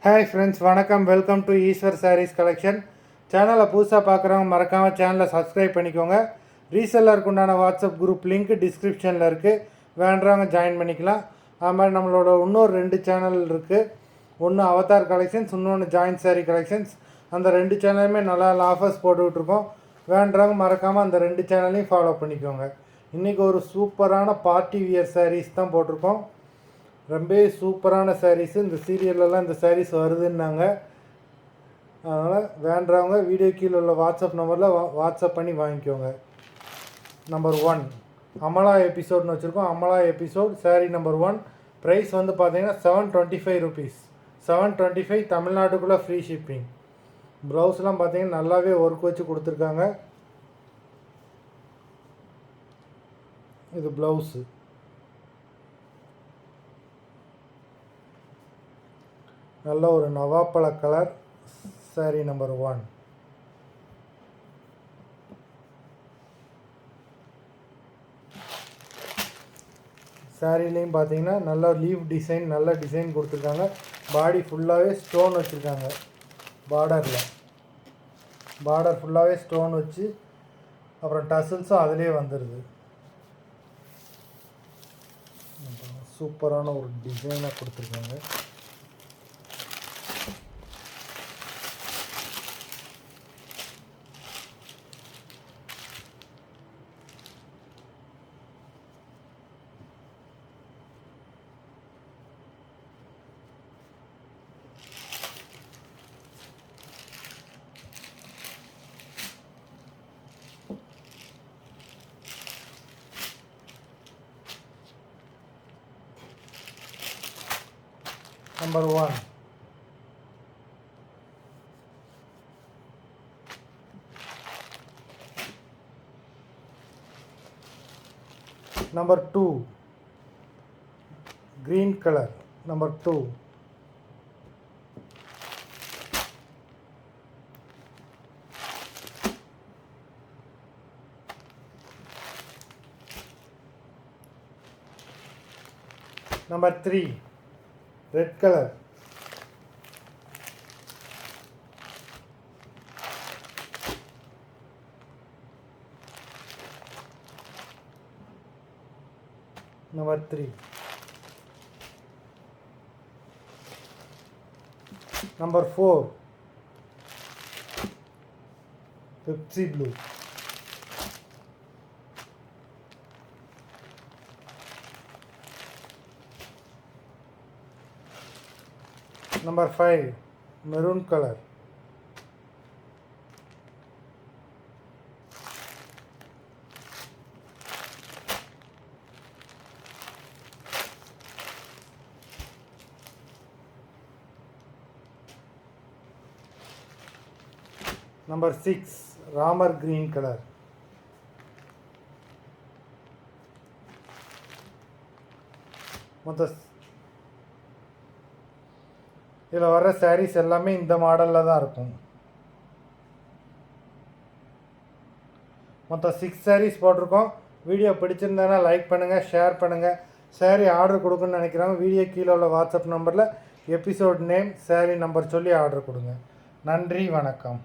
Hi friends, வணக்கம். Welcome to Eswar sarees collection. சேனலை புதுசாக பார்க்குறவங்க மறக்காமல் சேனலை சப்ஸ்கிரைப் பண்ணிக்கோங்க. ரீசெல்லருக்கு உண்டான வாட்ஸ்அப் குரூப் லிங்க் டிஸ்கிரிப்ஷனில் இருக்குது, வேண்டுறவங்க ஜாயின் பண்ணிக்கலாம். அது மாதிரி நம்மளோட இன்னொரு 2 சேனல் இருக்குது. ஒன்று அவதார் கலெக்ஷன்ஸ், இன்னொன்று ஜாயின்ட் சாரீ கலெக்ஷன்ஸ். அந்த 2 சேனலுமே நல்லா ஆஃபர்ஸ் போட்டுக்கிட்டுருக்கோம். வேண்டுறவங்க மறக்காமல் அந்த 2 சேனலையும் ஃபாலோ பண்ணிக்கோங்க. இன்றைக்கி ஒரு சூப்பரான பார்ட்டி வியர் சாரீஸ் தான் போட்டிருக்கோம். ரொம்ப சூப்பரான சாரீஸு. இந்த சீரியல்லலாம் இந்த சாரீஸ் வருதுன்னாங்க. அதனால் வேண்டுறவங்க வீடியோ கீழே உள்ள வாட்ஸ்அப் நம்பரில் வாட்ஸ்அப் பண்ணி வாங்கிக்கோங்க. நம்பர் 1 அமலா எபிசோட்னு வச்சுருக்கோம். Amala episode saree number 1. Price வந்து பார்த்தீங்கன்னா 725 ருபீஸ். 725 தமிழ்நாட்டுக்குள்ளே ஃப்ரீ ஷிப்பிங். ப்ளவுஸ்லாம் பார்த்தீங்கன்னா நல்லாவே ஒர்க் வச்சு கொடுத்துருக்காங்க. இது ப்ளவுஸு. நல்ல ஒரு நவாப்பழ கலர் சாரீ நம்பர் 1. சாரீலையும் பார்த்தீங்கன்னா நல்ல லீவ் டிசைன், நல்ல டிசைன் கொடுத்துருக்காங்க. பாடி ஃபுல்லாகவே ஸ்டோன் வச்சுருக்காங்க. பார்டர் ஃபுல்லாகவே ஸ்டோன் வச்சு, அப்புறம் டசில்ஸும் அதிலே வந்துடுது. சூப்பரான ஒரு டிசைனாக கொடுத்துருக்காங்க. Number 1. Number 2. Green color. Number 2. Number 3. Red color. Number 3. Number 4. Pepsi blue. Number 5. Maroon color. Number 6. Ramar green color. இதில் வர சாரீஸ் எல்லாமே இந்த மாடலில் தான் இருக்கும். மொத்தம் 6 சாரீஸ் போட்டிருக்கோம். வீடியோ பிடிச்சிருந்தேன்னா லைக் பண்ணுங்கள், ஷேர் பண்ணுங்கள். சாரீ ஆர்டர் கொடுக்குன்னு நினைக்கிறவங்க வீடியோ கீழே உள்ள வாட்ஸ்அப் நம்பரில் எபிசோட் நேம், சாரீ நம்பர் சொல்லி ஆர்டர் கொடுங்க. நன்றி, வணக்கம்.